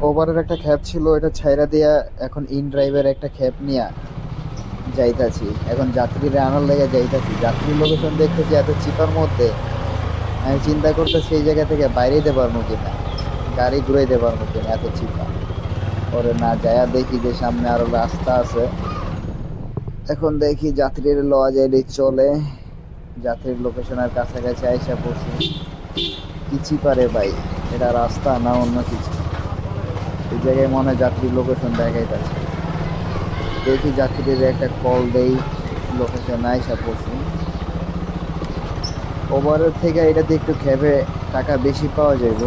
ওভারের একটা খ্যাপ ছিল, এটা ছাইরা দিয়া এখন ইন ড্রাইভের একটা খ্যাপ নিয়া যাইতাছি। এখন যাত্রীরা আনার লেগে যাইতাছি, যাত্রীর লোকেশন দেখতেছি এত চিপার মধ্যে। আমি চিন্তা করতেছি এই জায়গা থেকে বাইরে দিতে পারবো কিনা, গাড়ি ঘুরাইতে পারবো কিনা, এত চিপা। পরে না যায়া দেখি যে সামনে আরো রাস্তা আছে। এখন দেখি যাত্রীর লওয়া যাইলে চলে। যাত্রীর লোকেশনের কাছাকাছি আইসা পড়ছি। কি চিপা রে ভাই, এটা রাস্তা না অন্য কিছু? এই জায়গায় মনে হয় যাত্রীর লোকেশন দেখাইতেছে। দেখি যাত্রীদের একটা কল দেই, লোকেশন আইসা পড়ছি। ওভারের থেকে এটাতে একটু খেপে টাকা বেশি পাওয়া যাইব,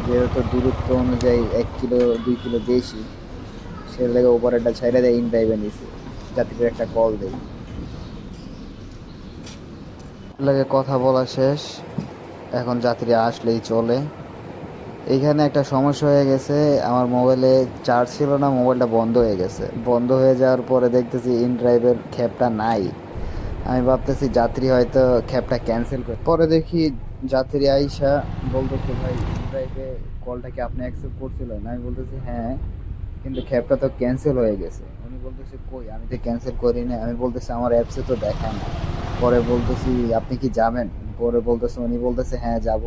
যেহেতু দূরত্ব অনুযায়ী 1 কিলো 2 কিলো বেশি। সে লেগে ওভারটা ছাইড়া দেয়, ইন ড্রাইভে নিছি। যাত্রীদের একটা কল দেই, লাগে কথা বলা শেষ। এখন যাত্রী আসলেই চলে। এইখানে একটা সমস্যা হয়ে গেছে, আমার মোবাইলে চার্জ ছিল না, মোবাইলটা বন্ধ হয়ে গেছে। বন্ধ হয়ে যাওয়ার পরে দেখতেছি ইন ড্রাইভের খ্যাপটা নাই। আমি ভাবতেছি যাত্রী হয়তো ক্যাবটা ক্যান্সেল করে। পরে দেখি যাত্রী আইসা বলতেছে, ভাই ড্রাইভে কলটা কি আপনি অ্যাকসেপ্ট করছিলেন? আমি বলতেছি হ্যাঁ, কিন্তু ক্যাবটা তো ক্যান্সেল হয়ে গেছে। উনি বলতেছে কই, আমি তো ক্যান্সেল করি না। আমি বলতেছি আমার অ্যাপসে তো দেখায় না। পরে বলতেছি আপনি কি যাবেন? পরে বলতেছে, উনি বলতেছে হ্যাঁ যাব।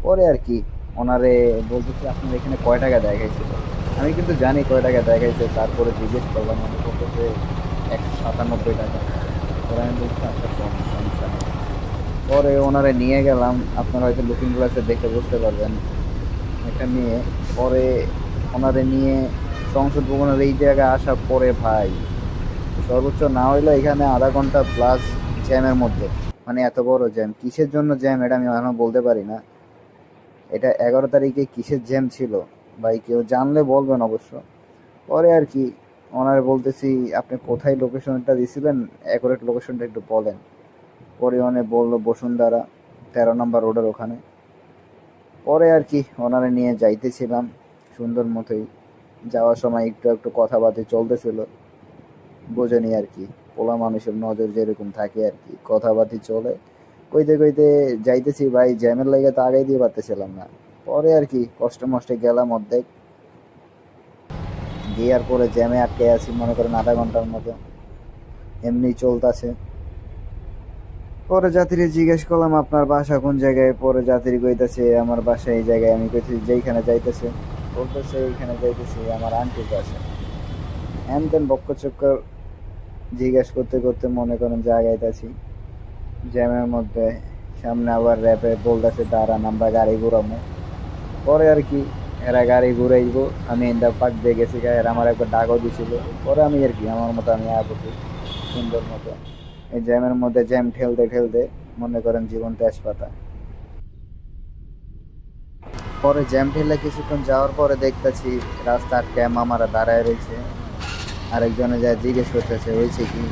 পরে আর কি ওনারে বলতেছি আপনার এখানে কয় টাকা দেখাইছিল। আমি কিন্তু জানি কয় টাকা দেখাইছে, তারপরে জিজ্ঞেস করলাম, উনি বলতেছে 197 টাকা। পরে আমি বলছি আচ্ছা চল, সমস্যা নেই। পরে ওনারে নিয়ে গেলাম, আপনারা হয়তো লুকিং গ্লাসে দেখে বুঝতে পারবেন একটা মেয়ে। পরে ওনারে নিয়ে সংসদ ভবনের এই জায়গায় আসার পরে ভাই, সর্বোচ্চ না হইলে এখানে আধা ঘন্টা প্লাস জ্যামের মধ্যে। মানে এত বড় জ্যাম, কিসের জন্য জ্যাম এটা আমি এখনো বলতে পারি না। এটা 11 তারিখে কিসের জ্যাম ছিল ভাই, কেউ জানলে বলবেন অবশ্য। পরে আর কি ওনারে বলতেছি আপনি কোথায় লোকেশনটা দিছিলেন, অ্যাকুরেট লোকেশনটা একটু বলেন। পরে অনেক বললো বসুন্ধরা 13 নম্বর রোডের ওখানে। পরে আর কি ওনারা নিয়ে যাইতেছিলাম সুন্দর মতোই। যাওয়ার সময় একটু একটু কথাবার্তা চলতেছিল, বোঝেনি আর কি, পোলা মানুষের নজর যেরকম থাকে আর কি, কথাবার্তা চলে। কইতে কইতে যাইতেছি ভাই, জ্যামের লাগে তো আগে দিয়ে পারতেছিলাম না। পরে আর কি কষ্টে মষ্টে গেলাম অর্ধেক, গিয়ার পরে জ্যামে আটকে আছি মনে করেন আধা ঘন্টার মতো, এমনি চলতেছে। পরে যাত্রী জিজ্ঞেস করলাম আপনার বাসা কোন জায়গায়? পরে যাত্রী কইতেছে আমার বাসা এই জায়গায়। আমি কইছি যেইখানে যাইতেছে? বলতেছে এইখানে যাইতেছি আমার আন্টির বাসা। হ্যান তেন বক্ক চক্কর জিজ্ঞেস করতে করতে মনে করেন জায়গাইতেছি জ্যামের মধ্যে। সামনে আবার র্যাপে বলতেছে দাঁড়ান আমরা গাড়ি ঘুরাবো। পরে আর কি এরা গাড়ি ঘুরাইব, আমি ইন্দা পাক দিয়ে গেছি গা, এরা আমার একবার ডাকও দিছিল। পরে আমি আর কি আমার মতো আমি আবছি সুন্দর মতো। এই জ্যামের মধ্যে জ্যাম ঠেলতে ঠেলতে মনে করেন জীবন তেজপাতা। পরে জ্যাম ঠেলে কিছুক্ষণ যাওয়ার পরে দেখতেছি রাস্তা আটকে মামারা দাঁড়ায় রয়েছে। আরেকজনে যা জিজ্ঞেস করতেছে হয়েছে কি,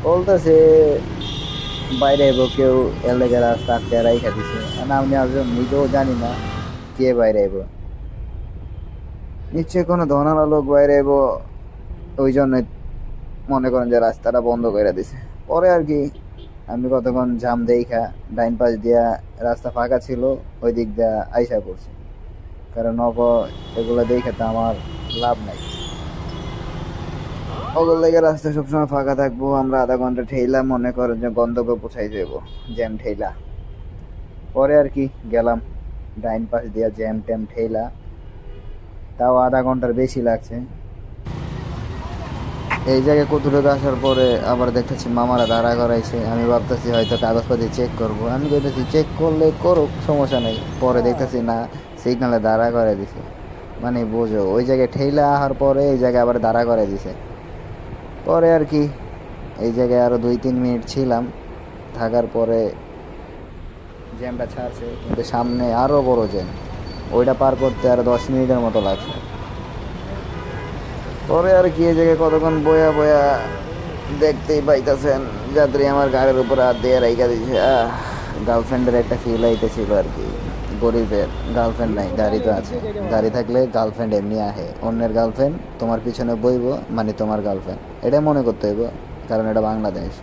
বলতেছে বাইরে এবো কেউ, এর লেগে রাস্তা আটকে রাইখা দিছে। মানে আমি আসলে নিজেও জানি না কে বাইরে এবো, নিশ্চয়ই কোনো ধনালা লোক বাইরে এবো, ওই জন্য মনে করেন যে রাস্তাটা বন্ধ করে দিছে। পরে আর কি আমি কতক্ষণ জাম দেইখা ডাইন পাশ দিয়া, রাস্তা ফাঁকা ছিল, ওই দিক দিয়া আইসা পড়ছি। কারণ এগুলো দেখে তো আমার লাভ নাই। ওগুলো লেগে রাস্তা সবসময় ফাঁকা থাকবো, আমরা আধা ঘন্টা ঠেলা মনে করেন যে গন্তব্যে পৌঁছাই যাবো জ্যাম ঠেলা। পরে আর কি গেলাম ডাইন পাশ দিয়া জ্যাম ট্যাম ঠেলা, তাও আধা ঘন্টার বেশি লাগছে। এই জায়গায় কতটুকু আসার পরে আবার দেখতেছি মামারা দাঁড়া করাইছে। আমি ভাবতেছি হয়তো কাগজপাতি চেক করব, আমি কইতেছি চেক করলে করুক সমস্যা নেই। পরে দেখতেছি না, সিগনালে দাঁড়া করে দিছে। মানে বোঝো, ওই জায়গায় ঠেলা আসার পরে এই জায়গায় আবার দাঁড়া করে দিছে। পরে আর কি এই জায়গায় আরো 2-3 মিনিট ছিলাম, থাকার পরে জ্যামটা ছাড়ছে, কিন্তু সামনে আরো বড় জ্যাম, ওইটা পার করতে আরো 10 মিনিটের মতো লাগছে। পরে আর কি এই জায়গায় কতক্ষণ বয়া বয়া দেখতেই পাইতেছেন যাত্রী আমার গাড়ির উপর হাত দিয়ে রাইখা দিছে। গার্লফ্রেন্ডের একটা ফিল আইতেছিল আর কি। গরিবের গার্লফ্রেন্ড নাই, গাড়ি তো আছে। গাড়ি থাকলে গার্লফ্রেন্ড এমনি আহে, অন্যের গার্লফ্রেন্ড তোমার পিছনে বইব, মানে তোমার গার্লফ্রেন্ড এটা মনে করতে হইব, কারণ এটা বাংলাদেশ।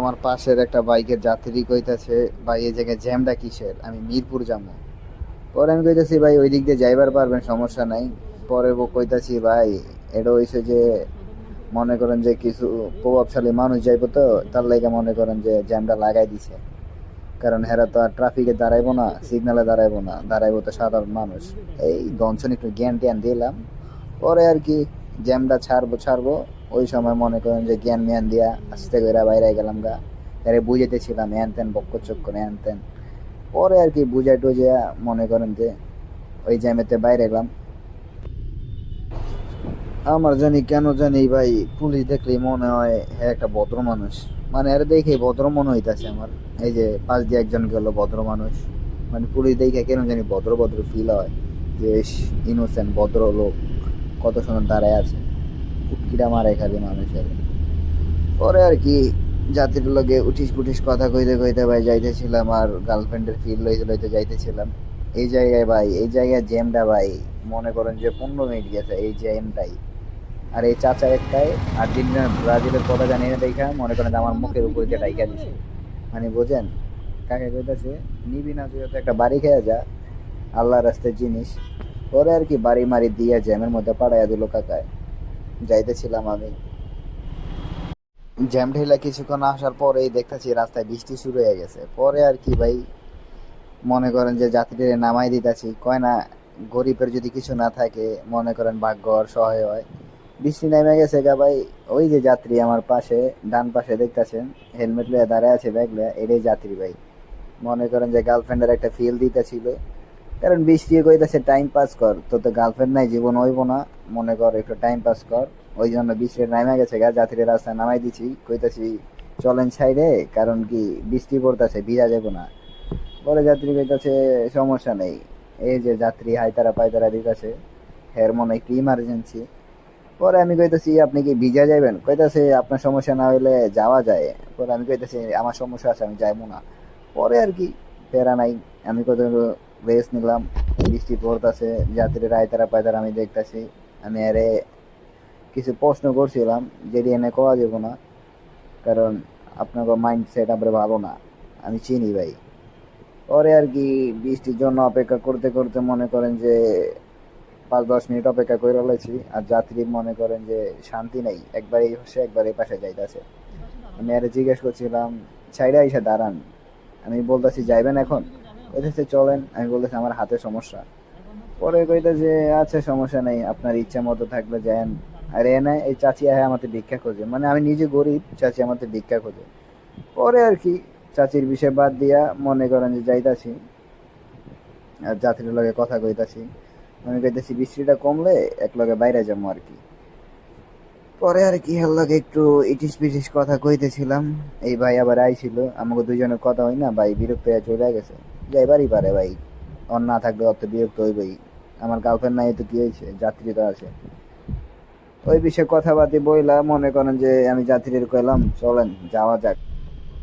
আমার পাশের একটা বাইকের যাত্রী কইতাছে ভাই এই জায়গায় জ্যামটা কিসের, আমি মিরপুর যাবো। পরে আমি কইতাছি ভাই ওই দিক দিয়ে যাইবার পারবেন, সমস্যা নাই। পরে কইতাছি ভাই এটা হইছে যে মনে করেন যে কিছু প্রভাবশালী মানুষ যাইবো, তো তার লাগে মনে করেন যে জ্যামটা লাগাই দিছে। কারণ হেরা তো আর ট্রাফিকে দাঁড়াইবো না, সিগনালে দাঁড়াইবো না, দাঁড়াইবো তো সাধারণ মানুষ। এই দনশন একটু জ্ঞান ট্যান দিলাম। পরে আর কি জ্যামটা ছাড়বো ওই সময় মনে করেন যে জ্ঞান ম্যান দিয়া আস্তে করে বাইরে গেলাম গা। আরে বুঝাইতেছিলাম হ্যান ত্যান বক্কর চক্কর হ্যান ত্যান। পরে আর কি বুঝাই টুঝিয়া মনে করেন যে ওই জ্যামেতে বাইরে গেলাম। আমার জানি কেন জানি ভাই পুলিশ দেখলেই মনে হয় হ্যাঁ একটা ভদ্র মানুষ। মানে এর দেখে ভদ্র মনে হইতাছে আমার। এই যে পাশ দিয়ে একজন গেল ভদ্র মানুষ, মানে পুলিশ দেখে কেন জানি ভদ্র ভদ্র ফিল হয় যে ইনোসেন্ট ভদ্র লোক কত সুন্দর দাঁড়ায় আছে, কুটকিটা মারে খালি মানুষের। পরে আর কি যাত্রীর লগে উঠিস পুঠিস কথা কইতে কইতে ভাই যাইতেছিলাম আর গার্লফ্রেন্ডের ফিল লইতে লইতে যাইতেছিলাম। এই জায়গায় ভাই, এই জায়গায় জ্যামটা ভাই মনে করেন যে 15 মিনিট গেছে এই জ্যামটাই। আর এই চাচা একটাই আর্জেন্টিনা ব্রাজিলের পতাকা নিয়ে দেখা মনে করেন যে আমার মুখের উপর দিয়ে ডাইকা দিছে। মানে বোঝেন কাকে কইতাছে, নিবি না তুই তো একটা বাড়ি খেয়ে যা, আল্লাহ রাস্তার জিনিস। পরে আর কি বাড়ি মারি দিয়ে জ্যামের মধ্যে পাড়াইয়া দিল কাকায়। যাইতেছিলাম আমি, জ্যাম ঢেলা কিছুক্ষণ আসার পরেই দেখতেছি রাস্তায় বৃষ্টি শুরু হয়ে গেছে। পরে আর কি ভাই মনে করেন যে যাত্রীদের নামাই দিতেছি, কয় না গরিবের যদি কিছু না থাকে মনে করেন ভাগ্য আর সহায় হয়। বৃষ্টি নেমে গেছে গা ভাই। ওই যে যাত্রী আমার পাশে ডান পাশে দেখতেছেন হেলমেট লয়ে দাঁড়ায় আছে ব্যাগ লয়ে, এটাই যাত্রী ভাই। মনে করেন যে গার্লফ্রেন্ডের একটা ফিল দিতেছিল। কারণ বৃষ্টি কইতাছে টাইম পাস কর, তো তো গার্লফ্রেন্ড নাই জীবন হইব না, মনে কর একটু টাইম পাস কর। ওই জন্য বৃষ্টি নামে গেছে গা, যাত্রীর রাস্তায় নামাই দিছি, কইতাছি চলেন সাইডে, কারণ কি বৃষ্টি পড়তেছে ভিজা যাবো না। পরে যাত্রী কইতাছে সমস্যা নেই। এই যে যাত্রী হাইতারা পায়তারা দিতেছে, হের মনে একটু ইমার্জেন্সি। পরে আমি কইতেছি আপনি কি ভিজা যাবেন, কইতাছে আপনার সমস্যা না হইলে যাওয়া যায়। পরে আমি কইতেছি আমার সমস্যা আছে আমি যাইবো না। পরে আর কি প্যারা নাই, আমি কত রেস্ট নিলাম। বৃষ্টি পড়তেছে, যাত্রীর আয়তারা পায়তারা আমি দেখতেছি। আমি আরে কিছু প্রশ্ন করছিলাম যেটি এনে কওয়া যাব না, কারণ আপনার মাইন্ড সেট আপরে ভালো না, আমি চিনি ভাই। পরে আর কি বৃষ্টির জন্য অপেক্ষা করতে করতে মনে করেন যে 5-10 মিনিট অপেক্ষা করে রয়েছি। আর যাত্রী মনে করেন যে শান্তি নেই, একবার এই পাশে একবার এই পাশে যাইতেছে। আমি আরে জিজ্ঞেস করছিলাম ছাইড়া এসে দাঁড়ান, আমি বলতেছি যাইবেন এখন, কইতেছে চলেন। আমি বলতেছি আমার হাতে সমস্যা। পরে কইতেছে আচ্ছা সমস্যা নেই, আপনার ইচ্ছা মতো থাকলে যান। আর এনে এই চাচি আহে আমাদের ভিক্ষা খোঁজে, মানে আমি নিজে গরিব, চাচি আমাদের ভিক্ষা খোঁজে। পরে আর কি চাচির বিষয় বাদ দিয়া মনে করেন যে যাইতাছি আর যাত্রীর লগে কথা কইতাছি। আমি কইতেছি বৃষ্টিটা কমলে এক লগে বাইরে যাবো আর কি। পরে আর কি এর লগে একটু ইটিস পিটিস কথা কইতেছিলাম। এই ভাই আবার আইছিল, আমাকে দুজনের কথা হয় না ভাই, বিরক্ত হয়ে চলে গেছে। যাইবারই পারে ভাই, অন না থাকলে অত বিরক্ত হইবই। আমার গার্লফ্রেন্ড নাই তো কি হয়েছে, যাত্রী তো আছে। ওই বিষয়ে কথাবার্তি বইলা মনে করেন যে আমি যাত্রীর কইলাম চলেন যাওয়া যাক।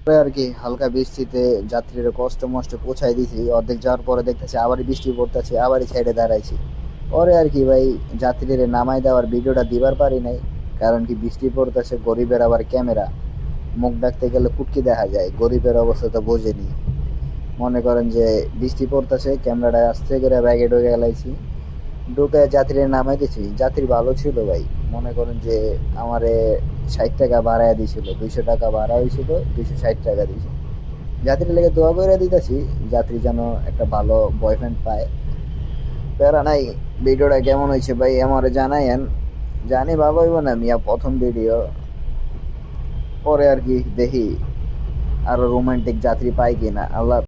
পরে আর কি হালকা বৃষ্টিতে যাত্রীরা কষ্ট মষ্ট পৌঁছাই দিছি, অর্ধেক যাওয়ার পরে দেখতেছি আবারই বৃষ্টি পড়তেছে, আবারই সাইডে দাঁড়াইছি। পরে আর কি ভাই যাত্রীদের নামাই দেওয়ার ভিডিওটা দিবার পারি নাই, কারণ কি বৃষ্টি পড়তেছে, গরিবের আবার ক্যামেরা, মুখ ডাকতে গেলে কুটকি দেখা যায়, গরিবের অবস্থা তো বোঝেনি। মনে করেন যে বৃষ্টি পড়তেছে, ক্যামেরাটা আস্তে করে ব্যাগে ঢুকে গেলাইছি, ঢুকে যাত্রীর নামাই দিছি। যাত্রী ভালো ছিল ভাই, মনে করেন যে আমারে 60 টাকা ভাড়ায় দিছিল, 200 টাকা ভাড়া হয়েছিল, 260 টাকা দিয়েছে। যাত্রীর লেগে দোয়া করে দিতেছি যাত্রী যেন একটা ভালো বয়ফ্রেন্ড পায়। প্যারা নাই। ভিডিওটা কেমন হয়েছে ভাই আমারে জানাইয়েন। জানি ভালো হইব না মিয়া, প্রথম ভিডিও। পরে আর কি দেখি আরো রোমান্টিক যাত্রী পাই কিনা। আল্লাহ